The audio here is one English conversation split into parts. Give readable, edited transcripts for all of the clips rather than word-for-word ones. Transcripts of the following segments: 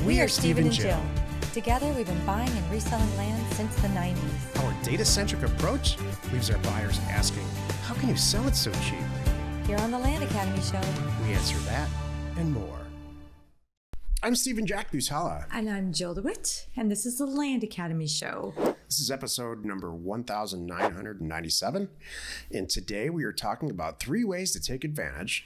We are Steve and Jill. Together, we've been buying and reselling land since the 90s. Our data-centric approach leaves our buyers asking, how can you sell it so cheap? Here on the Land Academy Show, We answer that and more. I'm Stephen Jack Butala. And I'm Jill DeWit, and this is the Land Academy Show. This is episode number 1997, and today we are talking about 3 ways to take advantage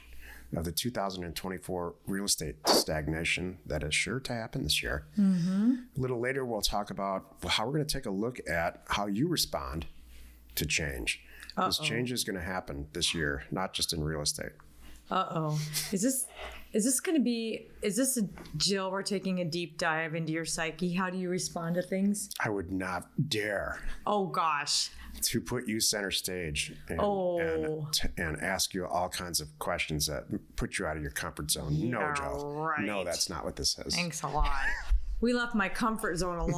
of the 2024 real estate stagnation that is sure to happen this year. A little later, we'll talk about how we're going to take a look at how you respond to change. This change is going to happen this year, not just in real estate. Is this a Jill, we're taking a deep dive into your psyche? How do you respond to things? I would not dare. Oh gosh. To put you center stage and ask you all kinds of questions that put you out of your comfort zone. Yeah, no, Joe. right. No, that's not what this is. Thanks a lot. We left my comfort zone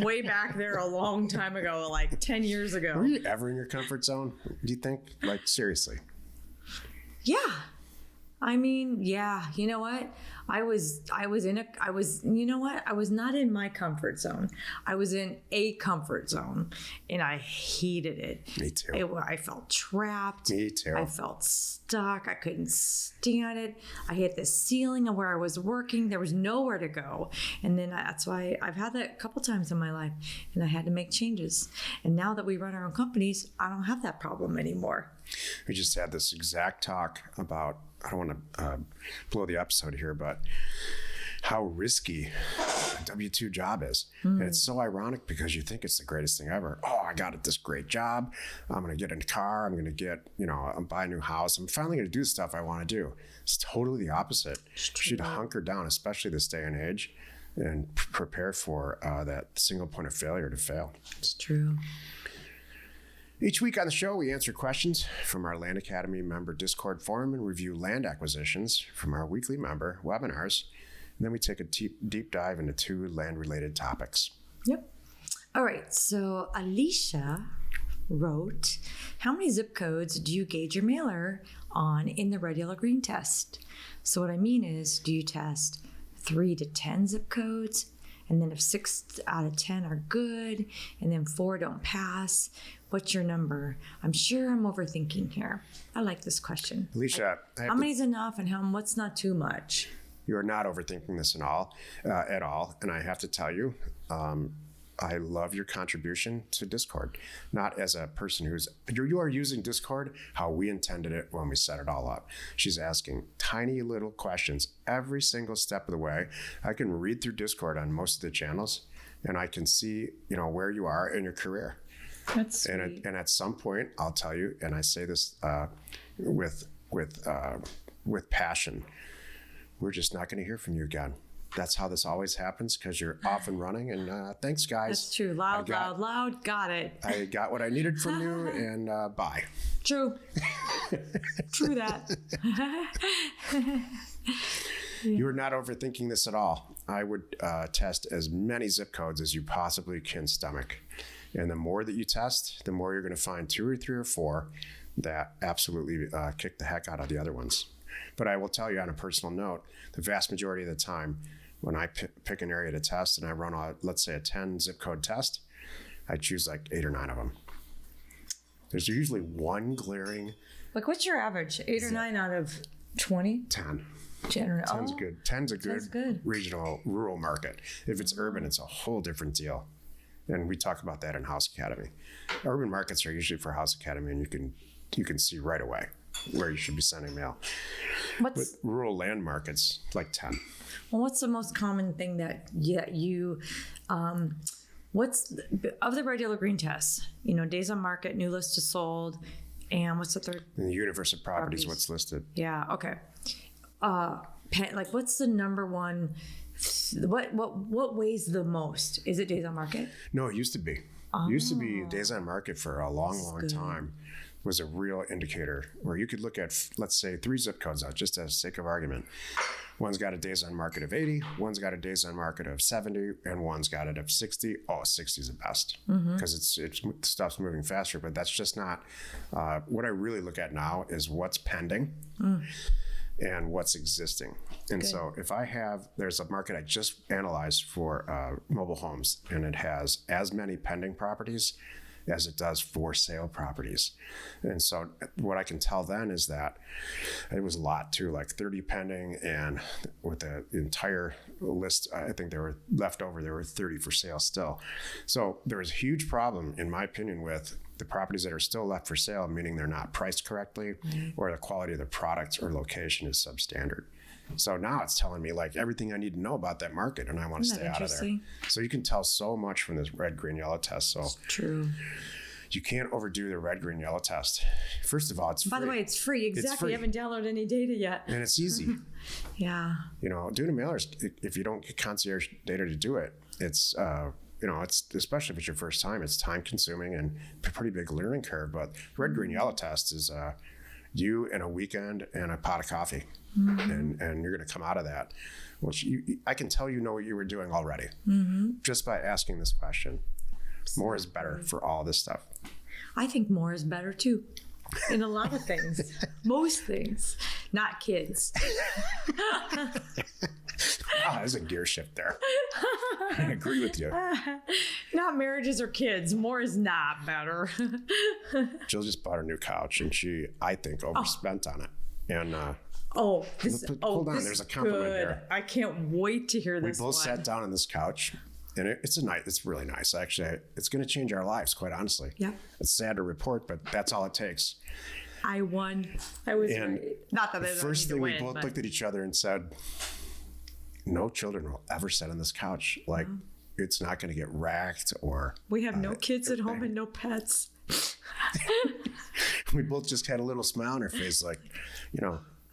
way back there a long time ago, like 10 years ago. Were you ever in your comfort zone, do you think? Like, seriously? Yeah. I mean, yeah, you know what? I was not in my comfort zone. I was in a comfort zone and I hated it. Me too. I felt trapped. Me too. I felt stuck. I couldn't stand it. I hit the ceiling of where I was working. There was nowhere to go. And then that's why I've had that a couple times in my life and I had to make changes. And now that we run our own companies, I don't have that problem anymore. We just had this exact talk about, I don't want to blow the episode here, but how risky a W-2 job is. And it's so ironic because you think it's the greatest thing ever. Oh, I got this great job. I'm going to get in a car. I'm going to get, I'm buy a new house. I'm finally going to do the stuff I want to do. It's totally the opposite. You should hunker down, especially this day and age, and prepare for that single point of failure to fail. It's true. Each week on the show, we answer questions from our Land Academy member Discord forum and review land acquisitions from our weekly member webinars. And then we take a deep dive into 2 land-related topics. Yep. All right. So Alicia wrote, how many zip codes do you gauge your mailer on in the red, yellow, green test? So what I mean is, do you test 3 to 10 zip codes? And then if 6 out of 10 are good, and then 4 don't pass, what's your number? I'm sure I'm overthinking here. I like this question. Alicia, how many's enough and what's not too much? You are not overthinking this at all. And I have to tell you, I love your contribution to Discord. Not as a person you are using Discord how we intended it when we set it all up. She's asking tiny little questions every single step of the way. I can read through Discord on most of the channels, and I can see, where you are in your career. That's sweet. And at some point, I'll tell you, and I say this with passion, we're just not going to hear from you again. That's how this always happens because you're off and running. And thanks, guys. That's true. Loud. Got it. I got what I needed from you, and bye. True. True that. You are not overthinking this at all. I would test as many zip codes as you possibly can stomach. And the more that you test, the more you're going to find 2 or 3 or 4 that absolutely kick the heck out of the other ones. But I will tell you on a personal note, the vast majority of the time, when I pick an area to test and I run, let's say, a 10 zip code test, I choose like 8 or 9 of them. There's usually one glaring. Like, what's your average? 8 or 9 out of 20? 10. Generally, 10's good. 10's a good regional rural market. If it's urban, it's a whole different deal. And we talk about that in House Academy. Urban markets are usually for House Academy, and you can see right away where you should be sending mail. But rural land markets, like 10. Well, what's the most common thing that you, what's of the red, yellow, green tests? Days on market, new list to sold, and what's the third? And the universe of properties, what's listed. Yeah. Okay. What's the number one? What weighs the most? Is it days on market? No, it used to be. It used to be days on market for a long time. Was a real indicator where you could look at, let's say, 3 zip codes out, just as sake of argument. One's got a days on market of 80, one's got a days on market of 70, and one's got it of 60. Oh, 60 is the best because it's stuff's moving faster, but that's just not what I really look at now is what's pending. and what's existing. And so if there's a market I just analyzed for mobile homes, and it has as many pending properties as it does for sale properties. And so what I can tell then is that it was a lot too, like 30 pending, and with the entire list, I think there were 30 for sale still. So there was a huge problem, in my opinion, with the properties that are still left for sale, meaning they're not priced correctly, or the quality of the product or location is substandard. So now it's telling me like everything I need to know about that market, and I want to stay out of there. So you can tell so much from this red, green, yellow test. So it's true. You can't overdo the red, green, yellow test. First of all, it's free. By the way, it's free. Exactly. It's free. You haven't downloaded any data yet. And it's easy. Yeah. Doing a mailer, if you don't get concierge data to do it, it's, it's, especially if it's your first time, it's time consuming and a pretty big learning curve. But red, green, yellow test is you and a weekend and a pot of coffee. And you're going to come out of that, which I can tell you know what you were doing already, just by asking this question. More is better for all this stuff. I think more is better too, in a lot of things. Most things, not kids. Wow, there's a gear shift there. I agree with you. Not marriages or kids. More is not better. Jill just bought a new couch, and she, I think, overspent on it. And hold on, there's a compliment here. I can't wait to hear this. We both sat down on this couch, and it's really nice. Actually, it's going to change our lives, quite honestly. Yeah. It's sad to report, but that's all it takes. I won. I was right. Not that the first thing we both looked at each other and said, "No children will ever sit on this couch. Like, it's not going to get racked or." We have no kids at home and no pets. We both just had a little smile on our face, like,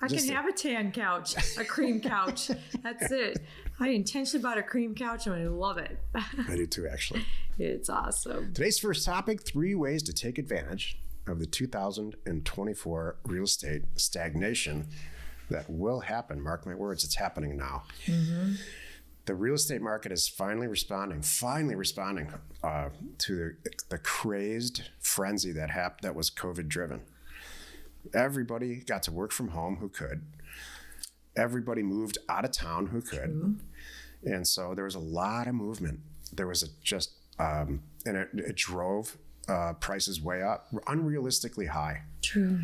I can have a tan couch, a cream couch. That's it. I intentionally bought a cream couch and I love it. I do too, actually. It's awesome. Today's first topic, 3 ways to take advantage of the 2024 real estate stagnation that will happen. Mark my words, it's happening now. The real estate market is finally responding to the crazed frenzy that was COVID driven. Everybody got to work from home who could. Everybody moved out of town who could. True. And so there was a lot of movement. There was and it drove prices way up, unrealistically high. True.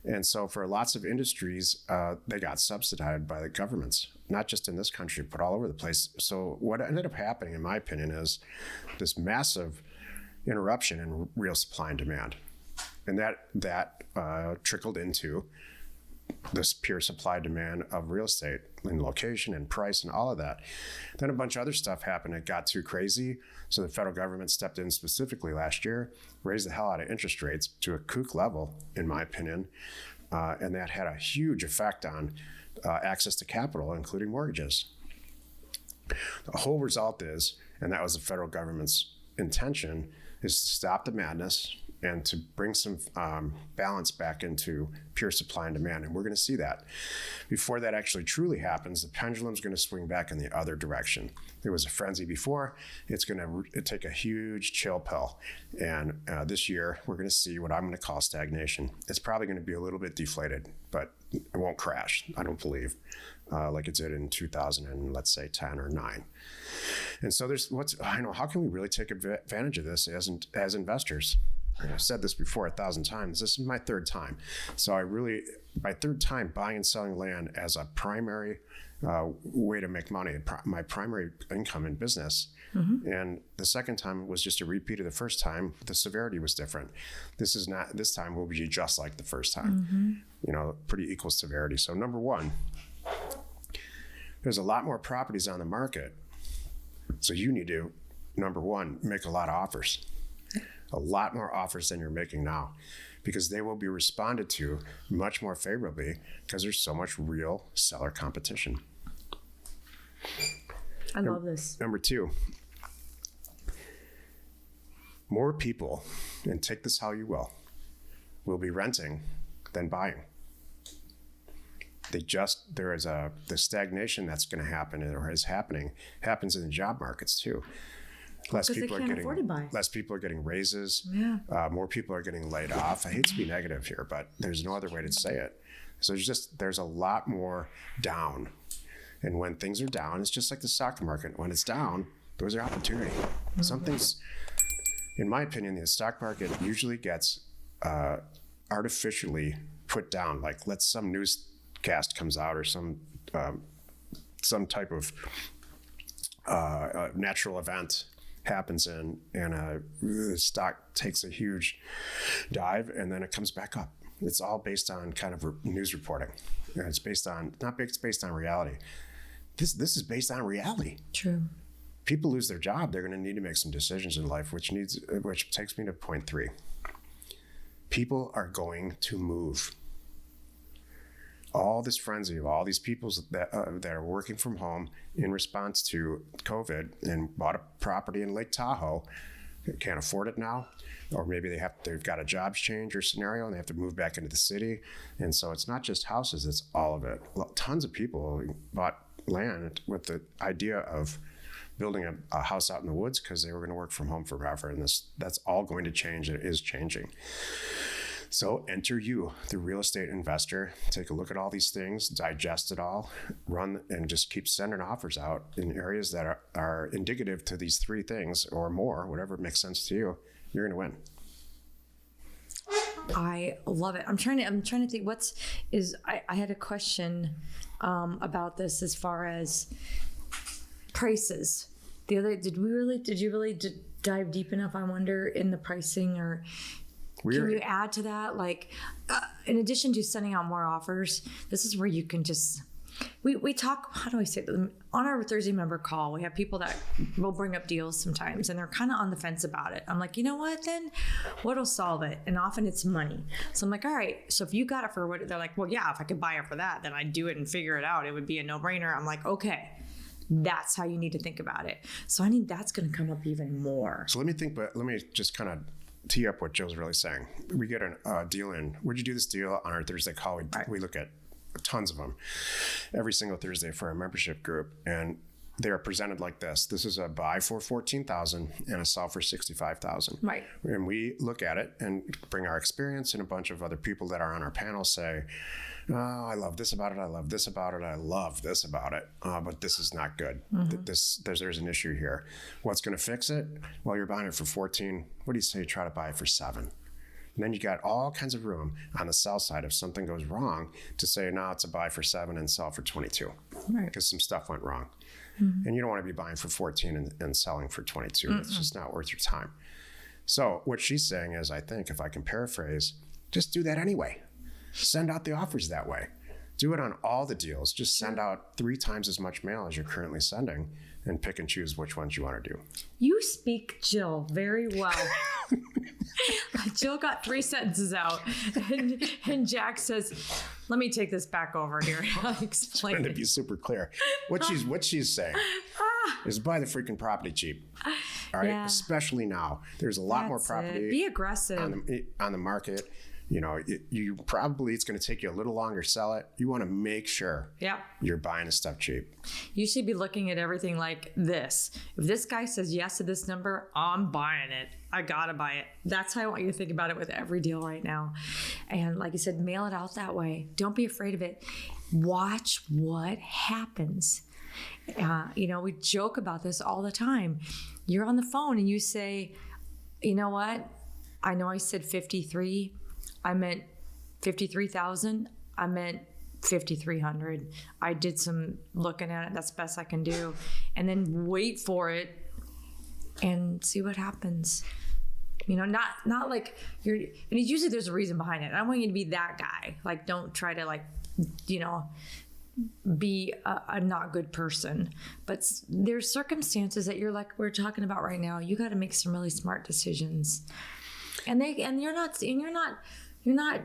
And so for lots of industries, they got subsidized by the governments, not just in this country, but all over the place. So what ended up happening, in my opinion, is this massive interruption in real supply and demand. And that trickled into this pure supply demand of real estate and location and price and all of that. Then a bunch of other stuff happened. It got too crazy. So the federal government stepped in specifically last year, raised the hell out of interest rates to a kook level, in my opinion. And that had a huge effect on access to capital, including mortgages. The whole result is, and that was the federal government's intention, is to stop the madness and to bring some balance back into pure supply and demand. And we're going to see that. Before that actually truly happens, the pendulum's going to swing back in the other direction. There was a frenzy before. It's going to take a huge chill pill. And this year, we're going to see what I'm going to call stagnation. It's probably going to be a little bit deflated, but it won't crash, I don't believe, like it did in 2000 and let's say 10 or 9. And so how can we really take advantage of this as investors? I've said this before 1,000 times. This is my 3rd time. So my 3rd time buying and selling land as a primary way to make money, my primary income in business. And the 2nd time was just a repeat of the first time. The severity was different. This time will be just like the first time. Pretty equal severity. So number 1, there's a lot more properties on the market. So you need to, number 1, make a lot of offers. A lot more offers than you're making now, because they will be responded to much more favorably because there's so much real seller competition. I love this. Number 2, more people, and take this how you will be renting than buying. The stagnation that's going to happen or is happening happens in the job markets too. Less people are getting raises. Yeah. More people are getting laid off. I hate to be negative here, but there's no other way to say it. So there's a lot more down. And when things are down, it's just like the stock market. When it's down, those are opportunity. Something's, in my opinion, the stock market usually gets artificially put down. Like, let some newscast comes out or some type of natural event happens and the stock takes a huge dive and then it comes back up. It's all based on kind of news reporting. It's based on reality. This is based on reality. True. People lose their job, they're going to need to make some decisions in life, which takes me to point 3. People are going to move. All this frenzy of all these people that are working from home in response to COVID and bought a property in Lake Tahoe, can't afford it now, or maybe they've got a jobs change or scenario and they have to move back into the city. And so it's not just houses, it's all of it. Tons of people bought land with the idea of building a house out in the woods because they were going to work from home forever. And that's all going to change. It is changing. So enter you, the real estate investor. Take a look at all these things, digest it all, run and just keep sending offers out in areas that are indicative to these 3 things or more, whatever makes sense to you. You're going to win. I love it. I'm trying to think I had a question about this as far as prices. Did you really dive deep enough, I wonder, in the pricing, or can you add to that? Like, in addition to sending out more offers, this is where you can just, we talk, how do I say it? On our Thursday member call, we have people that will bring up deals sometimes and they're kind of on the fence about it. I'm like, you know what, then what'll solve it? And often it's money. So I'm like, all right, so if you got it for what, they're like, well, yeah, if I could buy it for that, then I'd do it and figure it out. It would be a no-brainer. I'm like, okay, that's how you need to think about it. So I think that's going to come up even more. So let me just kind of tee up what Jill's really saying. We get a deal in. Would you do this deal on our Thursday call? We look at tons of them every single Thursday for our membership group, and they are presented like this. This is a buy for $14,000 and a sell for $65,000. Right. And we look at it and bring our experience, and a bunch of other people that are on our panel say, oh, I love this about it. I love this about it. I love this about it. But this is not good. There's an issue here. What's going to fix it? Well, you're buying it for 14. What do you say? Try to buy it for 7. And then you got all kinds of room on the sell side if something goes wrong to say, no, it's a buy for 7 and sell for 22. Right. Because some stuff went wrong. And you don't want to be buying for 14 and selling for 22. It's just not worth your time. So what she's saying is, I think, if I can paraphrase, just do that anyway. Send out the offers that way. Do it on all the deals. Just send out 3 times as much mail as you're currently sending and pick and choose which ones you want to do. You speak Jill very well. Jill got 3 sentences out, and Jack says, "Let me take this back over here." I'll explain. Trying to be super clear. What she's saying is buy the freaking property cheap. All right, Yeah. Especially now. There's a lot more property. Be aggressive on the market. You know, it's going to take you a little longer to sell it. You want to make sure you're buying the stuff cheap. You should be looking at everything like this. If this guy says yes to this number, I'm buying it. I gotta buy it. That's how I want you to think about it with every deal right now. And like I said, mail it out that way. Don't be afraid of it. Watch what happens. We joke about this all the time. You're on the phone and you say, you know what? I know I said 53. I meant 53,000. I meant 5,300. I did some looking at it. That's the best I can do. And then wait for it and see what happens. Not like you're, and usually there's a reason behind it. I don't want you to be that guy. Like, don't try to be a not good person. But there's circumstances that you're like we're talking about right now. You got to make some really smart decisions. And you're not,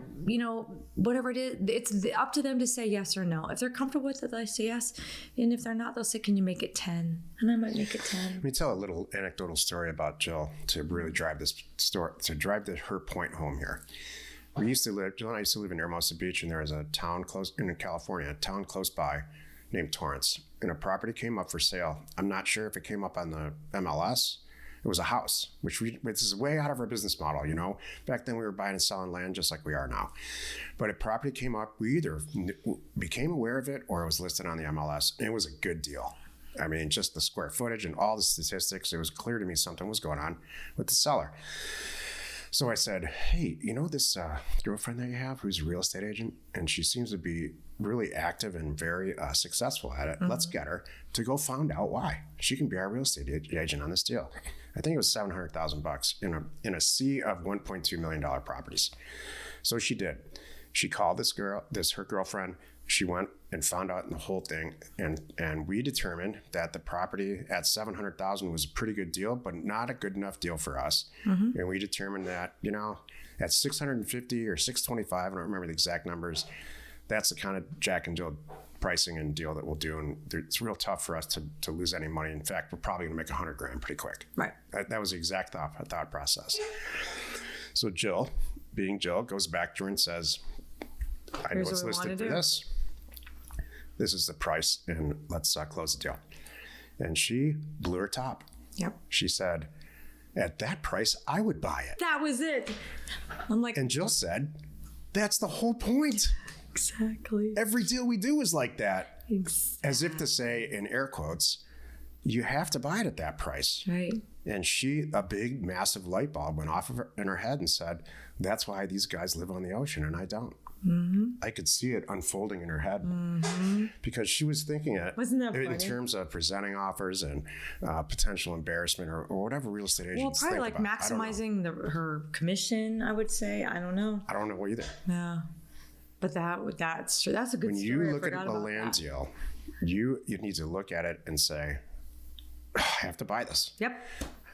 whatever it is, it's up to them to say yes or no. If they're comfortable with it, they say yes. And if they're not, they'll say, can you make it 10? And I might make it 10. Let me tell a little anecdotal story about Jill to really drive her point home here. Jill and I used to live in Hermosa Beach, and there was a town in California, a town close by named Torrance. And a property came up for sale. I'm not sure if it came up on the MLS It was a house, which this is way out of our business model, you know. Back then we were buying and selling land just like we are now. But a property came up, we either became aware of it or it was listed on the MLS, and it was a good deal. I mean, just the square footage and all the statistics, it was clear to me something was going on with the seller. So I said, hey, you know this girlfriend that you have who's a real estate agent, and she seems to be really active and very successful at it. Let's get her to go find out why. She can be our real estate agent on this deal. I think it was $700,000 in a sea of $1.2 million properties. So she did. She called her girlfriend. She went and found out the whole thing, and we determined that the property at $700,000 was a pretty good deal, but not a good enough deal for us. And we determined that, you know, at $650 or $625, I don't remember the exact numbers, that's the kind of Jack and Jill pricing and deal that we'll do. And it's real tough for us to lose any money. In fact, we're probably gonna make $100,000 pretty quick. Right. That was the exact thought process. So Jill, being Jill, goes back to her and says, I know it's listed for this. This is the price, and let's close the deal. And she blew her top. Yep. She said, at that price, I would buy it. That was it. I'm like, and Jill said, that's the whole point. Exactly. Every deal we do is like that. Exactly. As if to say, in air quotes, you have to buy it at that price. Right. And a big, massive light bulb went off in her head and said, that's why these guys live on the ocean and I don't. I could see it unfolding in her head because she was thinking it. Wasn't that funny? In terms of presenting offers and potential embarrassment or whatever real estate agents probably think like about. maximizing her commission, I would say. I don't know. I don't know either. Yeah. But that's true. That's a good when story. you look at a land deal, you need to look at it and say, I have to buy this. Yep.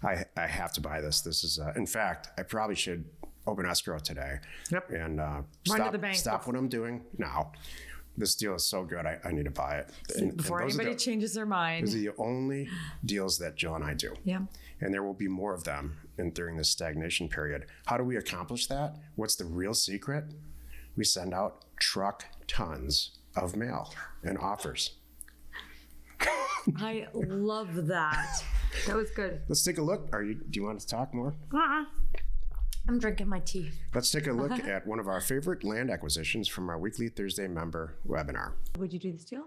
I have to buy this. This is, in fact, I probably should open escrow today. Yep. And stop what I'm doing now. This deal is so good, I need to buy it. Before anybody changes their mind. Those are the only deals that Jill and I do. Yeah. And there will be more of them during this stagnation period. How do we accomplish that? What's the real secret? We send out truck tons of mail and offers. I love that. That was good. Let's take a look. Do you want to talk more? I'm drinking my tea. Let's take a look at one of our favorite land acquisitions from our weekly Thursday member webinar. Would you do this deal?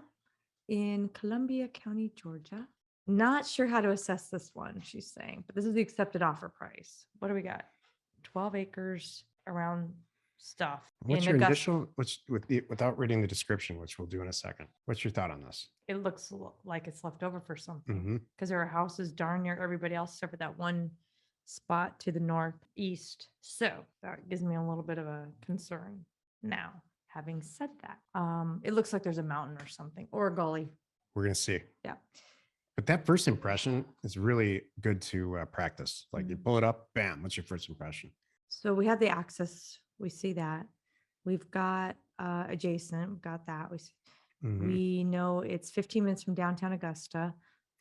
In Columbia County, Georgia. Not sure how to assess this one, she's saying, but this is the accepted offer price. What do we got? 12 acres around stuff. What's your initial, without reading the description, which we'll do in a second, what's your thought on this? It looks like it's left over for something because there are houses darn near everybody else except for that one spot to the northeast. So that gives me a little bit of a concern. Now, having said that, it looks like there's a mountain or something or a gully. We're going to see. Yeah. But that first impression is really good to practice. Like you pull it up, bam, what's your first impression? So we have the access. We see that. We've got adjacent. We've got that. We know it's 15 minutes from downtown Augusta.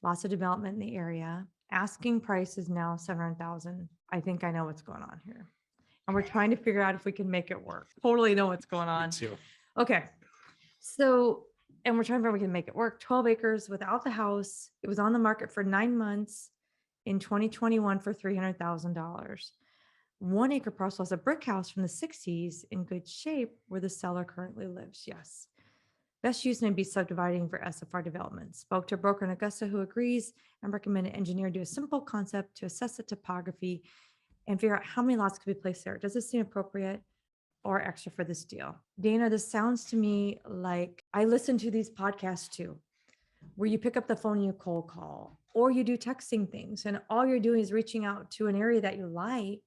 Lots of development in the area. Asking price is now $700,000. I think I know what's going on here. And we're trying to figure out if we can make it work. Totally know what's going on. Me too. Okay. So, and we're trying to figure out if we can make it work. 12 acres without the house. It was on the market for 9 months in 2021 for $300,000. 1 acre parcel has a brick house from the 60s in good shape where the seller currently lives. Yes. Best use may be subdividing for SFR development. Spoke to a broker in Augusta who agrees and recommended an engineer do a simple concept to assess the topography and figure out how many lots could be placed there. Does this seem appropriate or extra for this deal? Dana, this sounds to me like I listen to these podcasts too, where you pick up the phone and you cold call, or you do texting things, and all you're doing is reaching out to an area that you like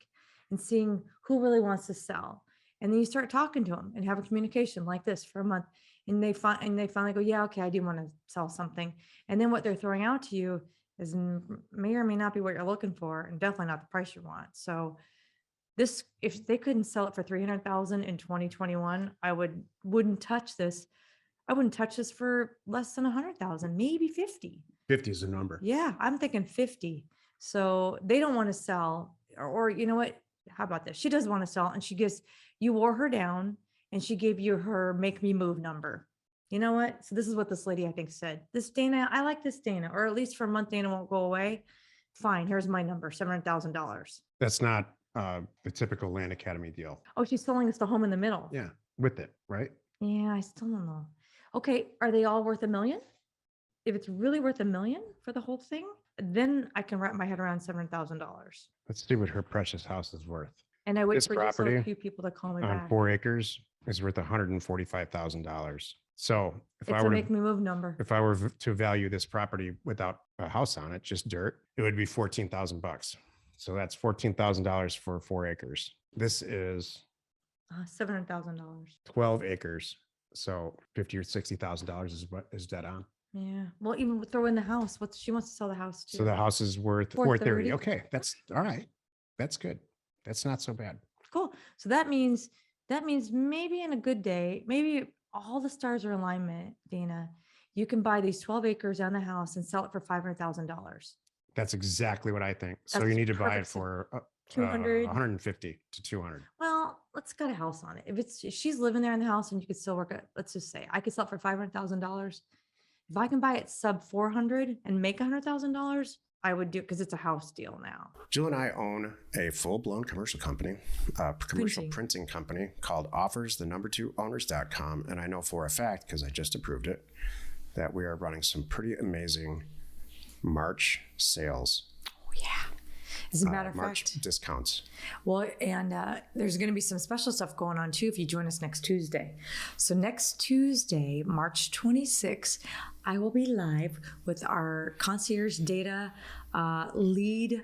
and seeing who really wants to sell. And then you start talking to them and have a communication like this for a month. And they finally go, yeah, okay, I do want to sell something. And then what they're throwing out to you is may or may not be what you're looking for, and definitely not the price you want. So this, if they couldn't sell it for $300,000 in 2021, I wouldn't touch this. I wouldn't touch this for less than 100,000, maybe 50. 50 is the number. Yeah, I'm thinking 50. So they don't want to sell, or you know what? How about this? She doesn't want to sell, and you wore her down, and she gave you her make me move number. You know what? So this is what this lady, I think, said. This Dana, I like this Dana, or at least for a month, Dana won't go away. Fine, here's my number, $700,000. That's not the typical Land Academy deal. Oh, she's selling us the home in the middle. Yeah, with it, right? Yeah, I still don't know. Okay, are they all worth $1 million? If it's really worth $1 million for the whole thing, then I can wrap my head around $700,000. Let's see what her precious house is worth. And I wait This for just a property few people to call me On back. 4 acres is worth $145,000. So It's a make me move number. if I were to value this property without a house on it, just dirt, it would be $14,000. So that's $14,000 for 4 acres. This is $700,000. 12 acres. So $50,000 or $60,000 is what is dead on. Yeah. Well, even throw in the house. What she wants to sell the house too. So the house is worth 430. 430. Okay, that's all right. That's good. That's not so bad. Cool. So that means maybe in a good day, maybe all the stars are in alignment, Dana. You can buy these 12 acres and the house and sell it for $500,000. That's exactly what I think. So That's you need to buy it perfect. for 200. 150 to 200. Well, let's get a house on it. If she's living there in the house and you could still work it, let's just say I could sell it for $500,000. If I can buy it sub 400 and make $100,000, I would do it because it's a house deal now. Jill and I own a full-blown commercial company, a commercial printing company called offers2owners.com. And I know for a fact, because I just approved it, that we are running some pretty amazing March sales. Oh, yeah. As a matter of March fact, discounts. well, and there's going to be some special stuff going on too if you join us next Tuesday. So next Tuesday, March 26th, I will be live with our concierge data lead.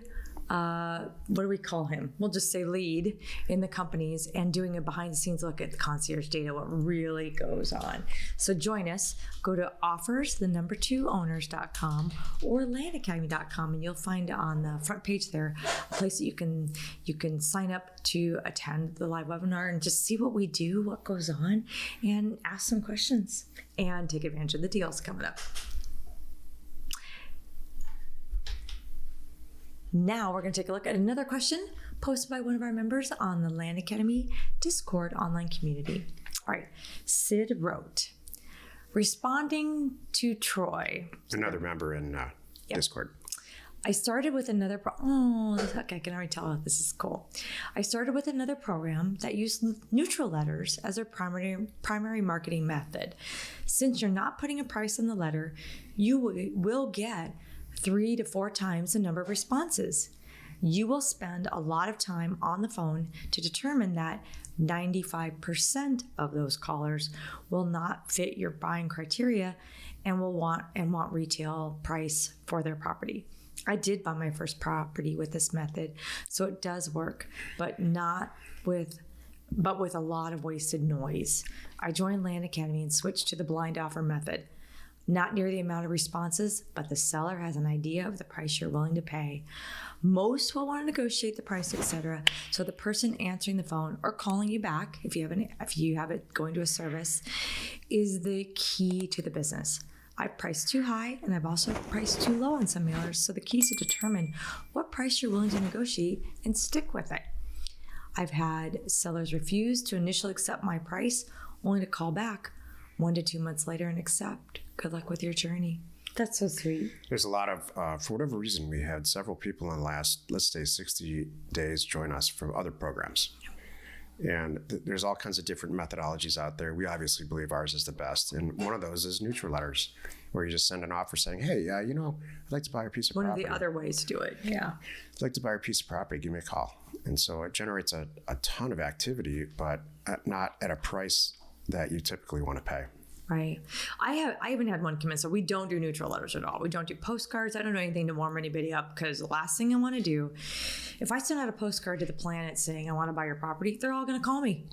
What do we call him? We'll just say lead in the companies and doing a behind the scenes look at the concierge data, what really goes on. So join us, go to offers2owners.com or landacademy.com and you'll find on the front page there a place that you can sign up to attend the live webinar and just see what we do, what goes on, and ask some questions and take advantage of the deals coming up. Now we're going to take a look at another question posted by one of our members on the Land Academy Discord online community. All right, Sid wrote, responding to Troy. Another member in Discord. I started with another I can already tell this is cool. I started with another program that used neutral letters as their primary marketing method. Since you're not putting a price on the letter, you will get 3 to 4 times the number of responses. You will spend a lot of time on the phone to determine that 95% of those callers will not fit your buying criteria and will want retail price for their property. I did buy my first property with this method, so it does work, but with a lot of wasted noise. I joined Land Academy and switched to the blind offer method. Not near the amount of responses, but the seller has an idea of the price you're willing to pay. Most will want to negotiate the price, etc. So the person answering the phone or calling you back, if you have it going to a service, is the key to the business. I've priced too high and I've also priced too low on some mailers. So the key is to determine what price you're willing to negotiate and stick with it. I've had sellers refuse to initially accept my price, only to call back 1 to 2 months later and accept. Good luck with your journey. That's so sweet. There's a lot of, for whatever reason, we had several people in the last, let's say 60 days join us from other programs. And there's all kinds of different methodologies out there. We obviously believe ours is the best. And one of those is neutral letters, where you just send an offer saying, hey, I'd like to buy a piece of property. One of the other ways to do it, yeah. I'd like to buy a piece of property, give me a call. And so it generates a ton of activity, but not at a price that you typically want to pay. Right. I even had one come in. So we don't do neutral letters at all. We don't do postcards. I don't do anything to warm anybody up, because the last thing I want to do, if I send out a postcard to the planet saying I want to buy your property, they're all going to call me.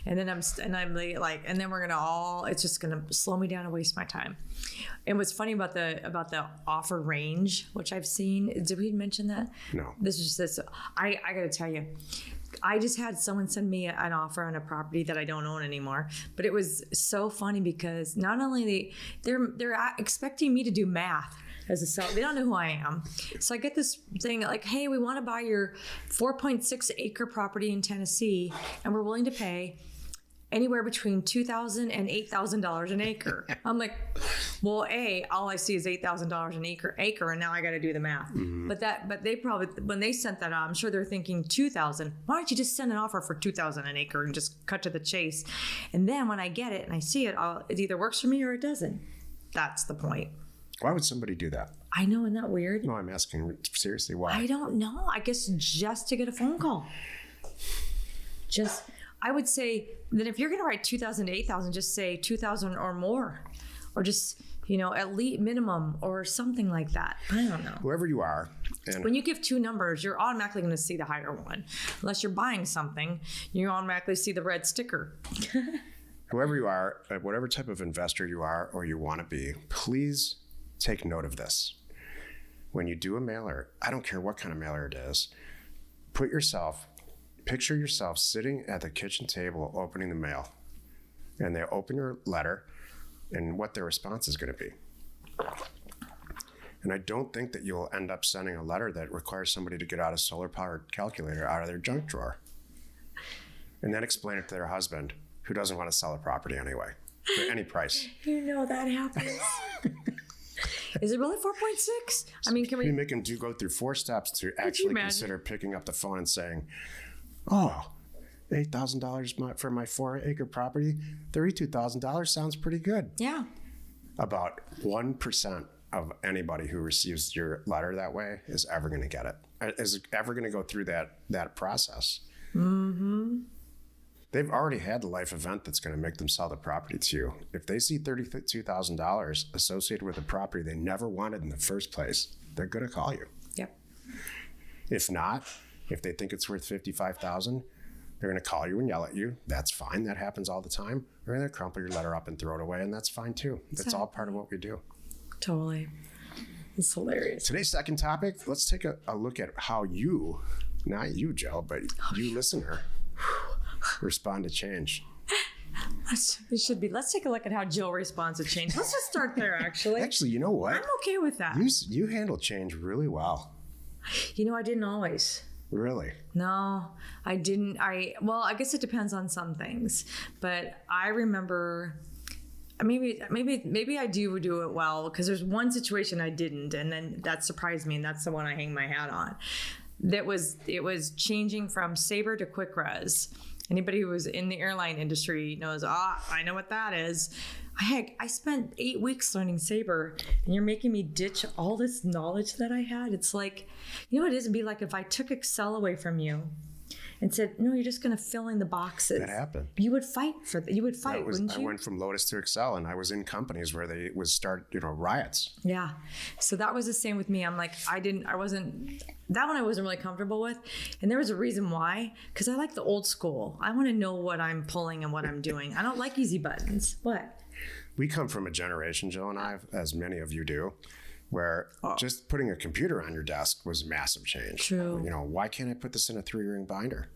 And then we're going to it's just going to slow me down and waste my time. And what's funny about the offer range, which I've seen, did we mention that? No. This is just this. I got to tell you, I just had someone send me an offer on a property that I don't own anymore, but it was so funny because not only they're expecting me to do math as a seller. They don't know who I am. So I get this thing like, hey, we want to buy your 4.6 acre property in Tennessee and we're willing to pay anywhere between $2,000 and $8,000 an acre. I'm like, well, all I see is $8,000 an acre, and now I got to do the math. But they probably, when they sent that out, I'm sure they're thinking 2,000. Why don't you just send an offer for 2,000 an acre and just cut to the chase? And then when I get it and I see it, it either works for me or it doesn't. That's the point. Why would somebody do that? I know, isn't that weird? No, I'm asking seriously, why? I don't know. I guess just to get a phone call. I would say that if you're going to write 2,000 to 8,000, just say 2,000 or more, or just, at least minimum or something like that. I don't know. Whoever you are. And when you give two numbers, you're automatically going to see the higher one. Unless you're buying something, you automatically see the red sticker. whoever you are, whatever type of investor you are or you want to be, please take note of this. When you do a mailer, I don't care what kind of mailer it is, picture yourself sitting at the kitchen table opening the mail, and they open your letter and what their response is going to be. And I don't think that you'll end up sending a letter that requires somebody to get out a solar-powered calculator out of their junk drawer and then explain it to their husband, who doesn't want to sell a property anyway, for any price. That happens. Is it really 4.6? I mean, can we make them go through 4 steps to actually consider picking up the phone and saying, oh, $8,000 for my 4-acre property, $32,000 sounds pretty good. Yeah. About 1% of anybody who receives your letter that way is ever going to get it, is ever going to go through that process. Mm-hmm. They've already had the life event that's going to make them sell the property to you. If they see $32,000 associated with a property they never wanted in the first place, they're going to call you. Yep. If not, if they think it's worth $55,000, they're going to call you and yell at you. That's fine. That happens all the time. Or they're going to crumple your letter up and throw it away, and that's fine too. That's all part of what we do. Totally. It's hilarious. Today's second topic, let's take a look at how you, not you, Jill, but you listener, respond to change. It should be. Let's take a look at how Jill responds to change. Let's just start there, actually. Actually, you know what? I'm okay with that. You handle change really well. I didn't always. Really? No, I didn't. I guess it depends on some things, but I remember maybe I do it well, because there's one situation I didn't, and then that surprised me, and that's the one I hang my hat on. It was changing from Sabre to Quick Res. Anybody who was in the airline industry knows, I know what that is. Heck, I spent 8 weeks learning Sabre, and you're making me ditch all this knowledge that I had. It's like, it is? It'd be like if I took Excel away from you and said, no, you're just going to fill in the boxes. That happened. You would fight for that. You would fight, wouldn't you? I went from Lotus to Excel, and I was in companies where they would start, riots. Yeah. So that was the same with me. I'm like, that one I wasn't really comfortable with. And there was a reason why, because I like the old school. I want to know what I'm pulling and what I'm doing. I don't like easy buttons. What? We come from a generation, Jill and I, as many of you do, where just putting a computer on your desk was massive change. True. Why can't I put this in a 3-ring binder?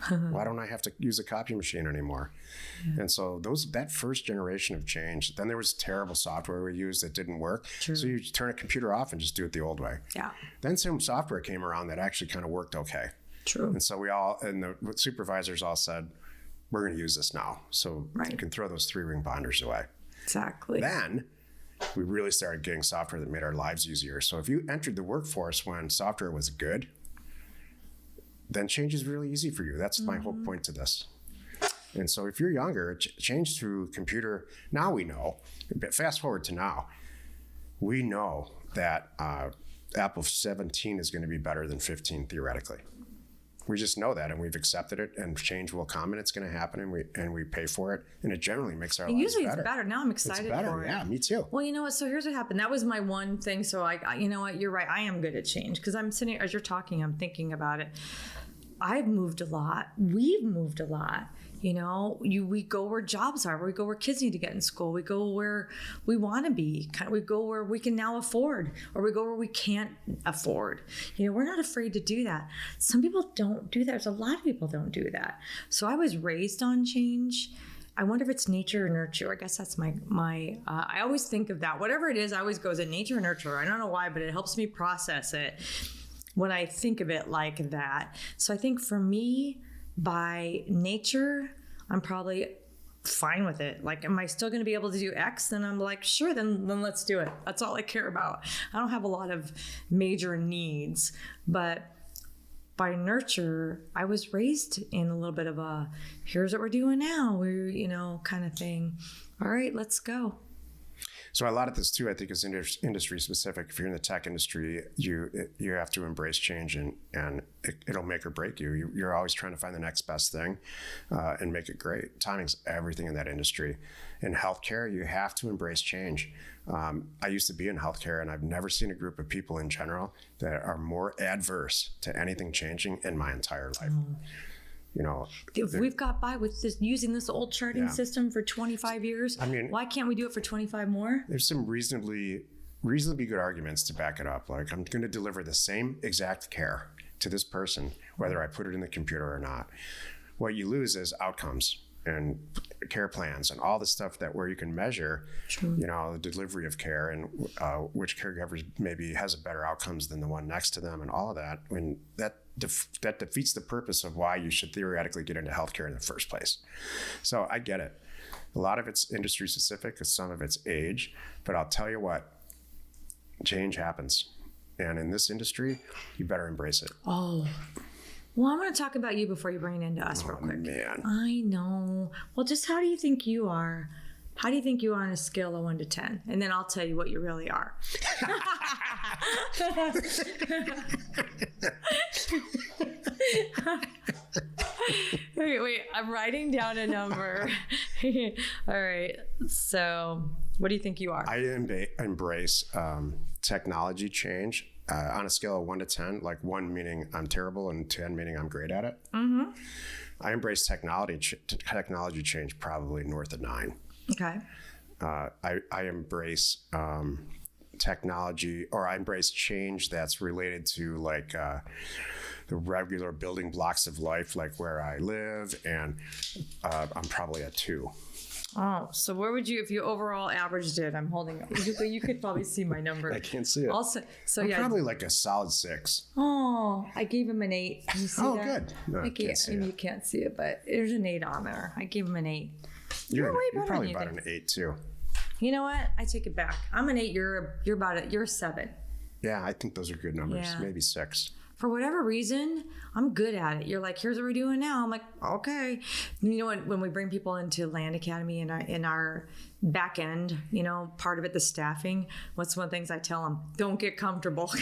Why don't I have to use a copy machine anymore? Yeah. And so that first generation of change, then there was terrible software we used that didn't work. True. So you turn a computer off and just do it the old way. Yeah. Then some software came around that actually kind of worked okay. True. And so the supervisors all said, we're going to use this now. So you can throw those 3-ring binders away. Exactly. Then we really started getting software that made our lives easier. So if you entered the workforce when software was good, then change is really easy for you. That's my whole point to this. And so if you're younger, change through computer. Now we know, fast forward to now, we know that Apple 17 is going to be better than 15 theoretically. We just know that, and we've accepted it, and change will come, and it's going to happen, and we pay for it, and it generally makes our lives usually better. It's better. Now I'm excited for it. Yeah, me too. Well, you know what? So here's what happened. That was my one thing. So you know what? You're right. I am good at change, because I'm sitting, as you're talking, I'm thinking about it. I've moved a lot. We've moved a lot. We go where jobs are. We go where kids need to get in school. We go where we want to be. We go where we can now afford, or we go where we can't afford. We're not afraid to do that. Some people don't do that. There's a lot of people don't do that. So I was raised on change. I wonder if it's nature or nurture. I guess that's my I always think of that. Whatever it is, I always go, is it nature or nurture? I don't know why, but it helps me process it when I think of it like that. So I think for me, by nature, I'm probably fine with it. Like, am I still going to be able to do X? Then I'm like, sure, then let's do it. That's all I care about. I don't have a lot of major needs, but by nurture, I was raised in a little bit of a, here's what we're doing now. We're, kind of thing. All right, let's go. So a lot of this too, I think, is industry specific. If you're in the tech industry, you have to embrace change, and it'll make or break you. You're always trying to find the next best thing and make it great. Timing's everything in that industry. In healthcare, you have to embrace change. I used to be in healthcare, and I've never seen a group of people in general that are more adverse to anything changing in my entire life. We've got by with this using this old charting system for 25 years. I mean, why can't we do it for 25 more? There's some reasonably good arguments to back it up. Like, I'm going to deliver the same exact care to this person, whether I put it in the computer or not. What you lose is outcomes and care plans and all the stuff that where you can measure, the delivery of care and which caregivers maybe has a better outcomes than the one next to them and all of that. When that defeats the purpose of why you should theoretically get into healthcare in the first place. So I get it. A lot of it's industry specific, some of it's age, but I'll tell you what, change happens. And in this industry, you better embrace it. Oh, well, I'm going to talk about you before you bring it into us real quick. Man. I know. Well, just how do you think you are? How do you think you are on a scale of 1 to 10? And then I'll tell you what you really are. Wait, I'm writing down a number. All right. So what do you think you are? I embrace technology change on a scale of 1 to 10, like 1 meaning I'm terrible and 10 meaning I'm great at it. Mm-hmm. I embrace technology change probably north of 9. Okay. I embrace technology, or I embrace change that's related to like the regular building blocks of life, like where I live, and I'm probably a 2. Oh, so where would you, if you overall averaged it? I'm holding up. You could probably see my number. I can't see it. Also, so I'm probably like a solid 6. Oh, I gave him an 8. You see that? Good. No, You can't see it, but there's an 8 on there. I gave him an 8. You're probably about an 8 too. You know what? I take it back. I'm an 8. You're a 7. Yeah, I think those are good numbers. Yeah. Maybe 6. For whatever reason, I'm good at it. You're like, here's what we're doing now. I'm like, okay. You know, when we bring people into Land Academy in our back end, part of it, the staffing, what's one of the things I tell them? Don't get comfortable.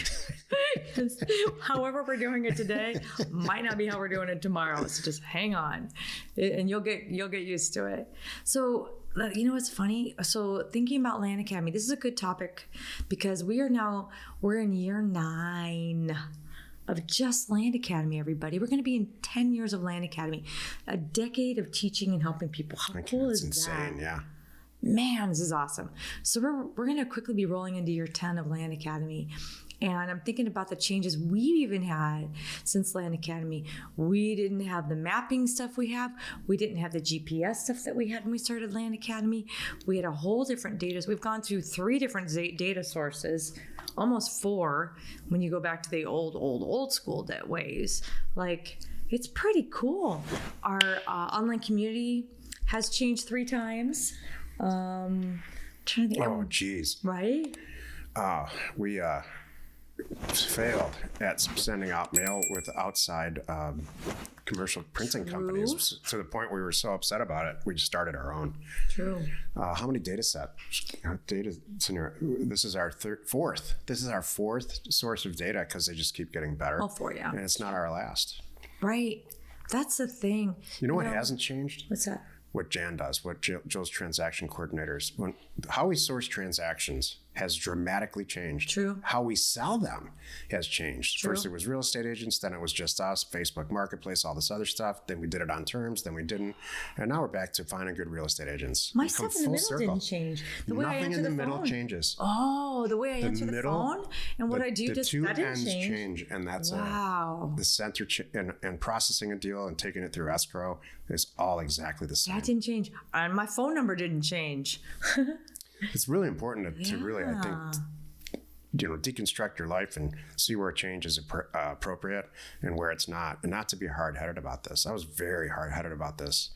However we're doing it today might not be how we're doing it tomorrow. So just hang on, and you'll get used to it. So, you know what's funny? So thinking about Land Academy, this is a good topic because we're in year 9 of just Land Academy, everybody. We're going to be in 10 years of Land Academy, a decade of teaching and helping people. How cool is that? That's insane, yeah. Man, this is awesome. So we're going to quickly be rolling into year 10 of Land Academy. And I'm thinking about the changes we've even had since Land Academy. We didn't have the mapping stuff we have. We didn't have the GPS stuff that we had when we started Land Academy. We had a whole different data. We've gone through 3 different data sources, almost 4 when you go back to the old school ways. Like, it's pretty cool. Our online community has changed 3 times. Trying to think. Oh, geez. Right? We failed at sending out mail with outside commercial printing companies to the point we were so upset about it, we just started our own. True. How many data scenario? This is our 4th. This is our 4th source of data because they just keep getting better. Oh, 4, yeah. And it's not our last. Right. That's the thing. You know what hasn't changed? What's that? What Jan does, what Jill's transaction coordinators, how we source transactions has dramatically changed. True. How we sell them has changed. True. First it was real estate agents, then it was just us, Facebook Marketplace, all this other stuff. Then we did it on terms, then we didn't. And now we're back to finding good real estate agents. My stuff in the middle didn't change. The way I Nothing answer in the the middle phone changes. Oh, the way I answer the phone and what I do the just two that didn't ends change. And that's the center and processing a deal and taking it through escrow is all exactly the same. That didn't change. And my phone number didn't change. It's really important to really, I think, deconstruct your life and see where change is appropriate and where it's not, and not to be hard-headed about this. I was very hard-headed about this.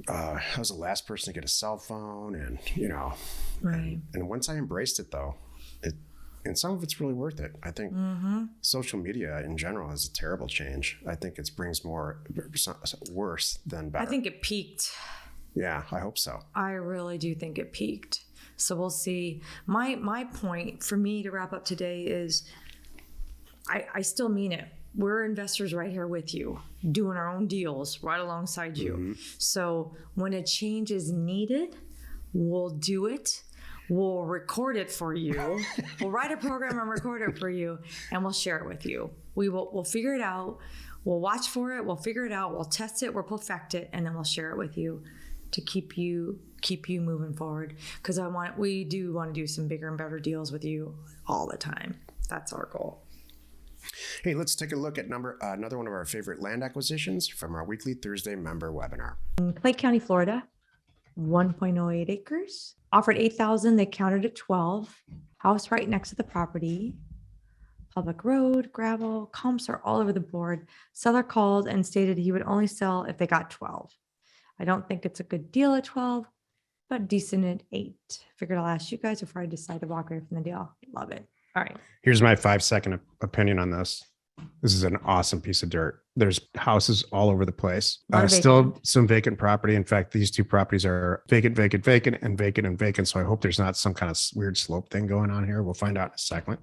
I was the last person to get a cell phone, and Right. and once I embraced it, though, and some of it's really worth it. I think social media in general is a terrible change. I think it brings more worse than better. I think it peaked. Yeah, I hope so. I really do think it peaked. So we'll see. My point for me to wrap up today is I still mean it. We're investors right here with you, doing our own deals right alongside you. So when a change is needed, we'll do it. We'll record it for you. We'll write a program and record it for you, and we'll share it with you. We'll figure it out. We'll watch for it. We'll figure it out. We'll test it. We'll perfect it, and then we'll share it with you to keep you moving forward. Because we do want to do some bigger and better deals with you all the time. That's our goal. Hey, let's take a look at another one of our favorite land acquisitions from our weekly Thursday member webinar. In Clay County, Florida, 1.08 acres. Offered $8,000. They counted at 12. House right next to the property. Public road, gravel, comps are all over the board. Seller called and stated he would only sell if they got 12. I don't think it's a good deal at 12, but decent at 8. Figured I'll ask you guys before I decide to walk away from the deal. Love it. All right. Here's my 5-second opinion on this. This is an awesome piece of dirt. There's houses all over the place. Still some vacant property. In fact, these two properties are vacant, and vacant. So I hope there's not some kind of weird slope thing going on here. We'll find out in a second.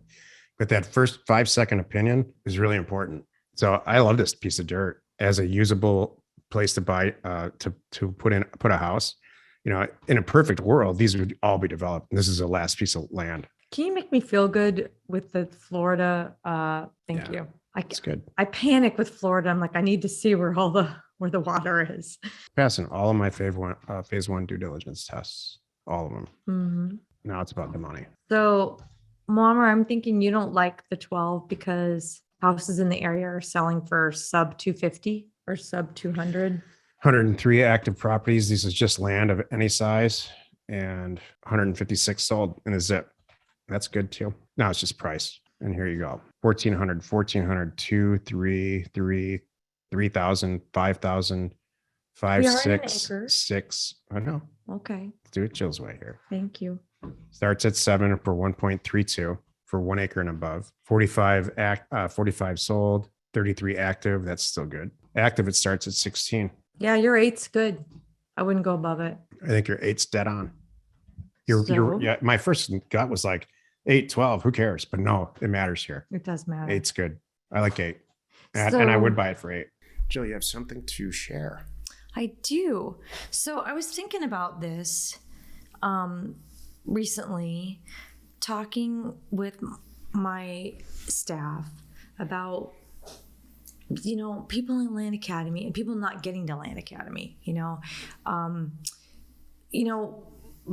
But that first 5-second opinion is really important. So I love this piece of dirt as a usable place to buy, to put a house. In a perfect world, these would all be developed. This is the last piece of land. Can you make me feel good with the Florida? Thank you. It's good. I panic with Florida. I'm like, I need to see where where the water is. Passing all of my phase one due diligence tests, all of them. Mm-hmm. Now it's about the money. So, Mama, I'm thinking you don't like the 12 because houses in the area are selling for sub 250 or sub 200. 103 active properties. These is just land of any size, and 156 sold in a zip. That's good too. Now it's just price. And here you go. 1,400, 2, 3, 3,000, 5,000, 5, 6, 6. I know. Okay. Let's do it Jill's way here. Thank you. Starts at 7 for 1.32 for 1 acre and above. 45 sold, 33 active. That's still good. Active, it starts at 16. Yeah, your 8's good. I wouldn't go above it. I think your 8's dead on. My first gut was like 8, 12. Who cares? But no, it matters here. It does matter. 8's good. I like 8. And I would buy it for 8. Jill, you have something to share. I do. So I was thinking about this recently, talking with my staff about, people in Land Academy and people not getting to Land Academy,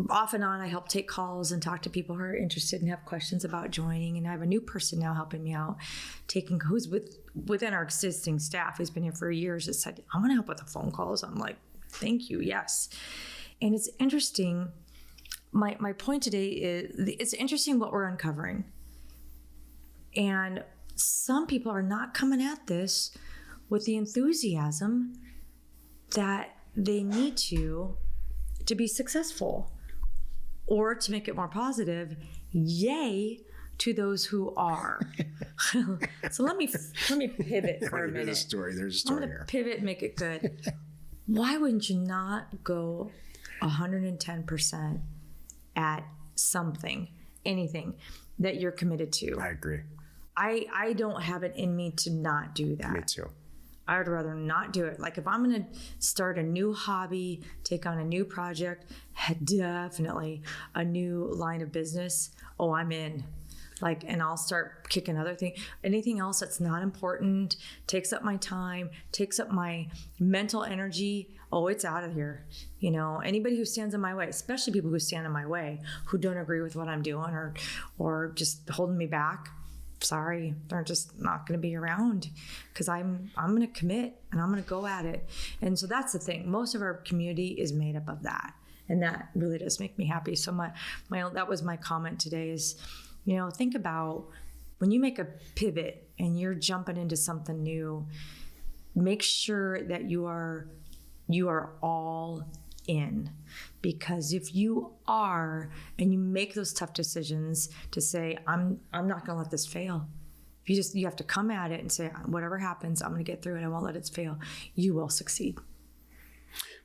off and on, I help take calls and talk to people who are interested and have questions about joining. And I have a new person now helping me out, who's within our existing staff, who's been here for years, that said, I want to help with the phone calls. I'm like, thank you. Yes. And it's interesting. My point today is it's interesting what we're uncovering. And some people are not coming at this with the enthusiasm that they need to be successful. Or to make it more positive, yay to those who are. So let me pivot for a minute. There's a story I'm here. gonna pivot and make it good. Why wouldn't you not go 110% at something, anything that you're committed to? I agree. I don't have it in me to not do that. Me too. I would rather not do it. Like if I'm going to start a new hobby, take on a new project, definitely a new line of business. Oh, I'm in. And I'll start kicking other things. Anything else that's not important, takes up my time, takes up my mental energy. Oh, it's out of here. Anybody who stands in my way, especially people who stand in my way, who don't agree with what I'm doing or just holding me back. Sorry, they're just not going to be around because I'm going to commit and I'm going to go at it. And so that's the thing. Most of our community is made up of that. And that really does make me happy. So that was my comment today is, think about when you make a pivot and you're jumping into something new, make sure that you are you are all in. Because if you are, and you make those tough decisions to say, I'm not going to let this fail. You have to come at it and say, whatever happens, I'm going to get through it. I won't let it fail. You will succeed.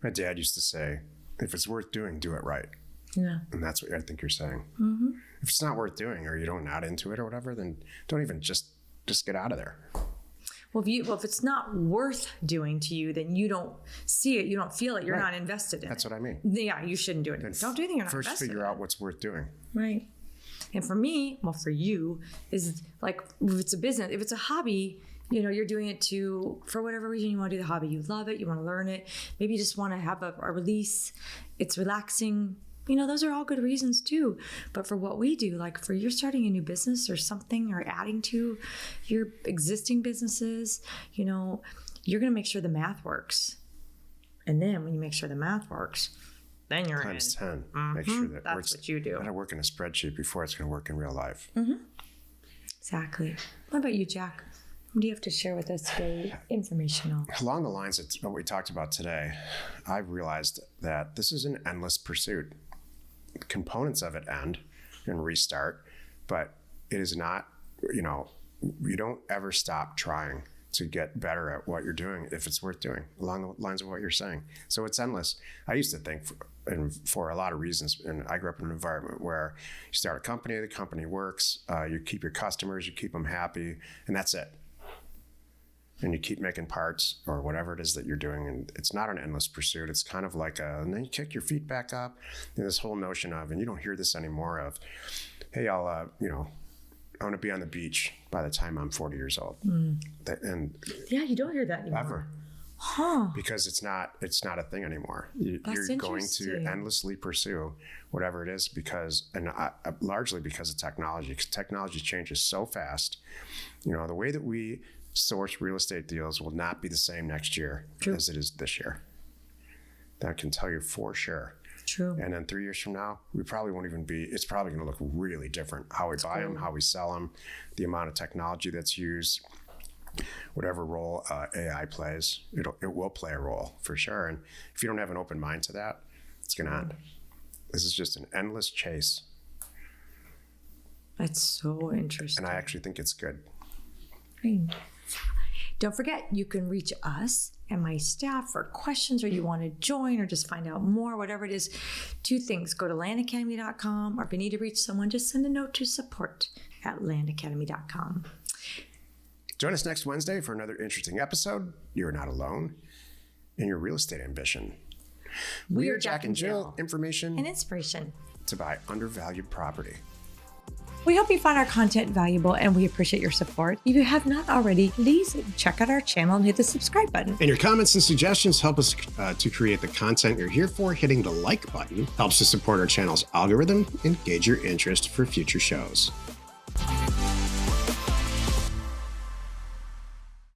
My dad used to say, if it's worth doing, do it right. Yeah. And that's what I think you're saying. Mm-hmm. If it's not worth doing, or you don't not into it or whatever, then don't even just get out of there. Well, if it's not worth doing to you, then you don't see it, you don't feel it, you're not invested in it. That's what I mean. Yeah, you shouldn't do it. Don't do anything you're not first invested figure in. out what's worth doing. Right. And for me, well, for you, is like, if it's a business, if it's a hobby, you're doing it for whatever reason you want to do the hobby. You love it, you want to learn it. Maybe you just want to have a release. It's relaxing. Those are all good reasons too. But for what we do, like for you're starting a new business or something, or adding to your existing businesses, you're going to make sure the math works. And then when you make sure the math works, then you're times in. 10. Mm-hmm. Make sure that that's works. what you do. Got to work in a spreadsheet before it's going to work in real life. Mm-hmm. Exactly. What about you, Jack? What do you have to share with us today? Informational. Along the lines of what we talked about today, I've realized that this is an endless pursuit. Components of it end and restart, but it is not, you don't ever stop trying to get better at what you're doing if it's worth doing, along the lines of what you're saying. So it's endless. I used to think, for a lot of reasons, and I grew up in an environment where you start a company, the company works, you keep your customers, you keep them happy, and that's it. And you keep making parts or whatever it is that you're doing. And it's not an endless pursuit. It's kind of like and then you kick your feet back up. And this whole notion of, and you don't hear this anymore, of, hey, I want to be on the beach by the time I'm 40 years old. And yeah, you don't hear that anymore. Ever. Huh. Because it's not a thing anymore. You're going to endlessly pursue whatever it is largely because of technology. Because technology changes so fast. The way that we source real estate deals will not be the same next year as it is this year. That I can tell you for sure. True. And then 3 years from now, we probably won't even be, it's probably going to look really different. How we buy them, how we sell them, the amount of technology that's used, whatever role AI plays, it will play a role for sure. And if you don't have an open mind to that, it's going to end. This is just an endless chase. That's so interesting. And I actually think it's good. Great. Don't forget, you can reach us and my staff for questions, or you want to join or just find out more, whatever it is. 2 things. Go to landacademy.com, or if you need to reach someone, just send a note to support@landacademy.com. Join us next Wednesday for another interesting episode. You're not alone in your real estate ambition. We're Jack and Jill. Information and inspiration to buy undervalued property. We hope you found our content valuable, and we appreciate your support. If you have not already, please check out our channel and hit the subscribe button. And your comments and suggestions help us to create the content you're here for. Hitting the like button helps to support our channel's algorithm and gauge your interest for future shows.